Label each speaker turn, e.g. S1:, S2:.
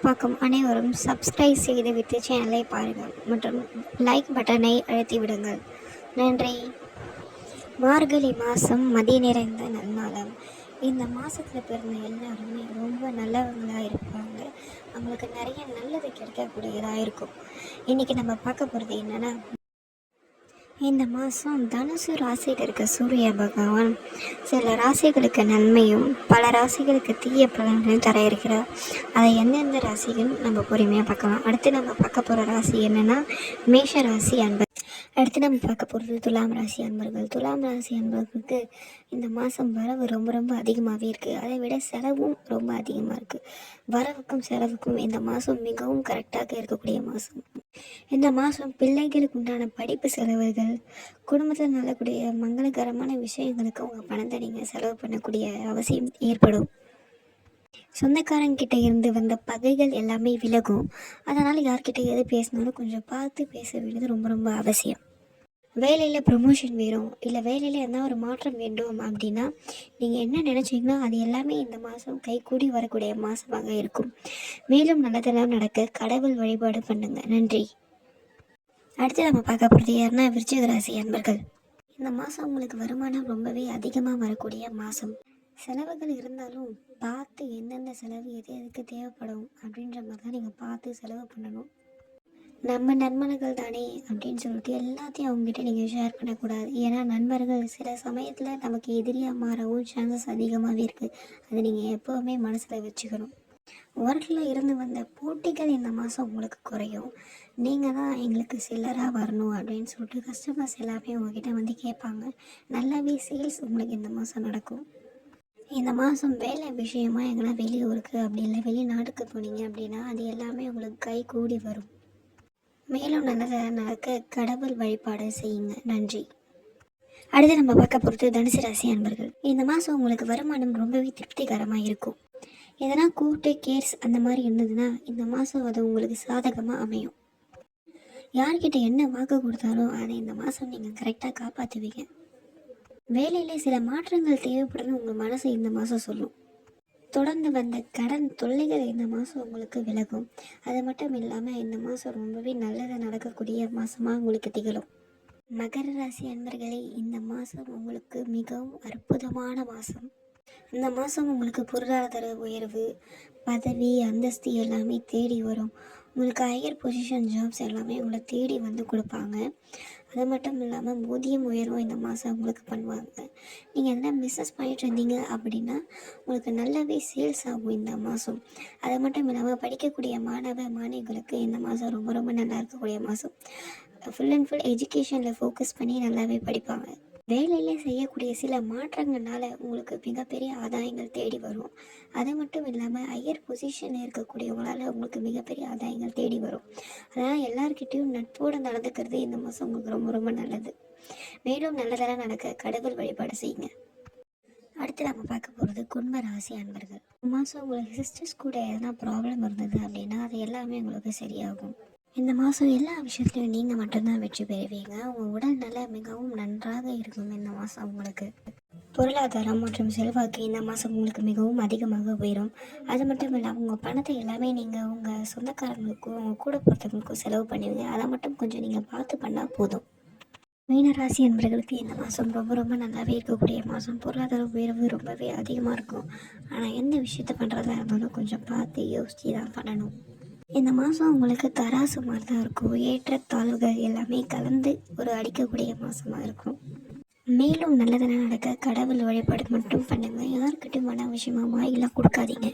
S1: பார்க்கும் அனைவரும் சப்ஸ்கிரைப் செய்துவிட்டு சேனலை பாருங்கள் மற்றும் லைக் பட்டனை அழுத்தி விடுங்கள். நன்றி. மார்கழி மாதம் மதி நிறைந்த நன்னாளம். இந்த மாதத்தில் பிறந்த எல்லாருமே ரொம்ப நல்லவங்களாக இருப்பாங்க. அவங்களுக்கு நிறைய நல்லது கிடைக்கக்கூடியதாக இருக்கும். இன்றைக்கி நம்ம பார்க்க போகிறது என்னென்னா, இந்த மாதம் தனுசு ராசியில் இருக்க சூரிய பகவான் சில ராசிகளுக்கு நன்மையும் பல ராசிகளுக்கு தீய பலன்களையும் தர இருக்கிறார். அதை எந்தெந்த ராசிகள் நம்ம பொறுமையாக பார்க்கலாம். அடுத்து நம்ம பார்க்க போகிற ராசி என்னென்னா மேஷ ராசி அன்பர். அடுத்து நம்ம பார்க்க போகிறது துலாம் ராசி அன்பர்கள். துலாம் ராசி அன்பர்களுக்கு இந்த மாதம் வரவு ரொம்ப ரொம்ப அதிகமாகவே இருக்குது. அதை விட செலவும் ரொம்ப அதிகமாக இருக்குது. வரவுக்கும் செலவுக்கும் இந்த மாதம் மிகவும் கரெக்டாக இருக்கக்கூடிய மாதம். இந்த மாதம் பிள்ளைகளுக்கு உண்டான படிப்பு செலவுகள், குடும்பத்தில் நடக்கக்கூடிய மங்களகரமான விஷயங்களுக்கு உங்கள் பணத்தை நீங்கள் செலவு பண்ணக்கூடிய அவசியம் ஏற்படும். சொந்தக்காரங்கிட்ட இருந்து வந்த பகைகள் எல்லாமே விலகும். அதனால் யார்கிட்ட எது பேசினாலும் கொஞ்சம் பார்த்து பேச வேண்டியது ரொம்ப ரொம்ப அவசியம். வேலையில் ப்ரொமோஷன் வேணும், இல்லை வேலையில் எதனா ஒரு மாற்றம் வேண்டும் அப்படின்னா நீங்கள் என்ன நினச்சிங்கன்னா அது எல்லாமே இந்த மாதம் கைகூடி வரக்கூடிய மாதமாக இருக்கும். மேலும் நல்லதெல்லாம் நடக்க கடவுள் வழிபாடு பண்ணுங்க. நன்றி. அடுத்து நம்ம பார்க்க போகிறது யாருன்னா விருச்சிக ராசி அன்பர்கள். இந்த மாதம் உங்களுக்கு வருமானம் ரொம்பவே அதிகமாக வரக்கூடிய மாதம். செலவுகள் இருந்தாலும் பார்த்து எந்தெந்த செலவு எது எதுக்கு தேவைப்படும் அப்படின்ற மாதிரி தான் நீங்கள் பார்த்து செலவு பண்ணணும். நம்ம நண்பர்கள் தானே அப்படின்னு சொல்லிட்டு எல்லாத்தையும் அவங்ககிட்ட நீங்கள் ஷேர் பண்ணக்கூடாது. ஏன்னா நண்பர்கள் சில சமயத்தில் நமக்கு எதிரியாக மாறவும் சான்சஸ் அதிகமாகவே இருக்குது. அது நீங்கள் எப்போவுமே மனசில் வச்சுக்கணும். ஒர்க்கில் இருந்து வந்த போட்டிகள் இந்த மாதம் உங்களுக்கு குறையும். நீங்கள் தான் எங்களுக்கு சில்லராக வரணும் அப்படின்னு சொல்லிட்டு கஸ்டமர்ஸ் எல்லாமே உங்ககிட்ட வந்து கேட்பாங்க. நல்லாவே சேல்ஸ் உங்களுக்கு இந்த மாதம் நடக்கும். இந்த மாதம் வேலை விஷயமா எங்கன்னா வெளியூருக்கு அப்படி இல்லை வெளிநாட்டுக்கு போனீங்க அப்படின்னா அது எல்லாமே உங்களுக்கு கை கூடி வரும். மேலும் நல்லதாக நடக்க கடவுள் வழிபாடு செய்யுங்க. நன்றி. அடுத்து நம்ம பார்க்க போகிறது தனுசு ராசி அன்பர்கள். இந்த மாதம் உங்களுக்கு வருமானம் ரொம்பவே திருப்திகரமாக இருக்கும். எதனா கூட்டு கேர்ஸ் அந்த மாதிரி இருந்ததுன்னா இந்த மாதம் அது உங்களுக்கு சாதகமாக அமையும். யார்கிட்ட என்ன வாக்கு கொடுத்தாலும் அதை இந்த மாதம் நீங்கள் கரெக்டாக காப்பாற்றுவீங்க. வேலையில் சில மாற்றங்கள் தேவைப்படுன்னு உங்கள் மனசு இந்த மாதம் சொல்லும். தொடர்ந்து வந்த கடன் தொல்லைகள் இந்த மாதம் உங்களுக்கு விலகும். அது மட்டும் இல்லாமல் இந்த மாதம் ரொம்பவே நல்லது நடக்கக்கூடிய மாதமாக உங்களுக்கு திகழும். மகர ராசி அன்பர்களே, இந்த மாதம் உங்களுக்கு மிகவும் அற்புதமான மாதம். இந்த மாதம் உங்களுக்கு பொருளாதார உயர்வு, பதவி, அந்தஸ்து எல்லாமே தேடி வரும். உங்களுக்கு ஹையர் பொசிஷன் ஜாப்ஸ் எல்லாமே உங்களை தேடி வந்து கொடுப்பாங்க. அது மட்டும் இல்லாமல் ஊதியம் உயர்வும் இந்த மாதம் உங்களுக்கு பண்ணுவாங்க. நீங்கள் எதனா பிஸ்னஸ் பண்ணிட்டு இருந்தீங்க அப்படின்னா உங்களுக்கு நல்லாவே சேல்ஸ் ஆகும் இந்த மாதம். அது மட்டும் இல்லாமல் படிக்கக்கூடிய மாணவ மாணவிகளுக்கு இந்த மாதம் ரொம்ப ரொம்ப நல்லா இருக்கக்கூடிய மாதம். ஃபுல் அண்ட் ஃபுல் எஜுகேஷனில் ஃபோக்கஸ் பண்ணி நல்லாவே படிப்பாங்க. வேலையிலே செய்யக்கூடிய சில மாற்றங்கள்னால உங்களுக்கு மிகப்பெரிய ஆதாயங்கள் தேடி வரும். அது மட்டும் இல்லாமல் ஹையர் பொசிஷனில் இருக்கக்கூடியவங்களால் உங்களுக்கு மிகப்பெரிய ஆதாயங்கள் தேடி வரும். அதனால் எல்லார்கிட்டையும் நட்போடு நடந்துக்கிறது இந்த மாதம் உங்களுக்கு ரொம்ப ரொம்ப நல்லது. மேலும் நல்லதெல்லாம் நடக்க கடவுள் வழிபாடு செய்யுங்க. அடுத்து நம்ம பார்க்க போகிறது கும்ப ராசி அன்பர்கள். இந்த மாதம் உங்களுக்கு சிஸ்டர்ஸ் கூட எதனா ப்ராப்ளம் இருந்தது அப்படின்னா அது எல்லாமே உங்களுக்கு சரியாகும். இந்த மாதம் எல்லா விஷயத்துலையும் நீங்கள் மட்டும்தான் வெற்றி பெறுவீங்க. உங்கள் உடல் நல மிகவும் நன்றாக இருக்கும். இந்த மாதம் உங்களுக்கு பொருளாதாரம் மற்றும் செல்வாக்கு இந்த மாதம் உங்களுக்கு மிகவும் அதிகமாக உயரும். அது மட்டும் இல்லாமல் உங்கள் பணத்தை எல்லாமே நீங்கள் உங்கள் சொந்தக்காரங்களுக்கும் உங்கள் கூட பொறுத்தவங்களுக்கும் செலவு பண்ணுவீங்க. அதை மட்டும் கொஞ்சம் நீங்கள் பார்த்து பண்ணால் போதும். மீனராசி என்பவர்களுக்கு இந்த மாதம் ரொம்ப ரொம்ப நல்லாவே இருக்கக்கூடிய மாதம். பொருளாதார உயர்வு ரொம்பவே அதிகமாக இருக்கும். ஆனால் எந்த விஷயத்த பண்ணுறதா இருந்தாலும் கொஞ்சம் பார்த்து யோசித்து தான் பண்ணணும். இந்த மாதம் உங்களுக்கு தராசு மாதிரி தான் இருக்கும். ஏற்ற தாழ்வுகள் எல்லாமே கலந்து ஒரு அடிக்கக்கூடிய மாதமாக இருக்கும். மேலும் நல்லதெல்லாம் நடக்க கடவுள் வழிபாடு மட்டும் பண்ணுங்கள். யாருக்கிட்டும் மன விஷயமாக வாயிலாம் கொடுக்காதீங்க.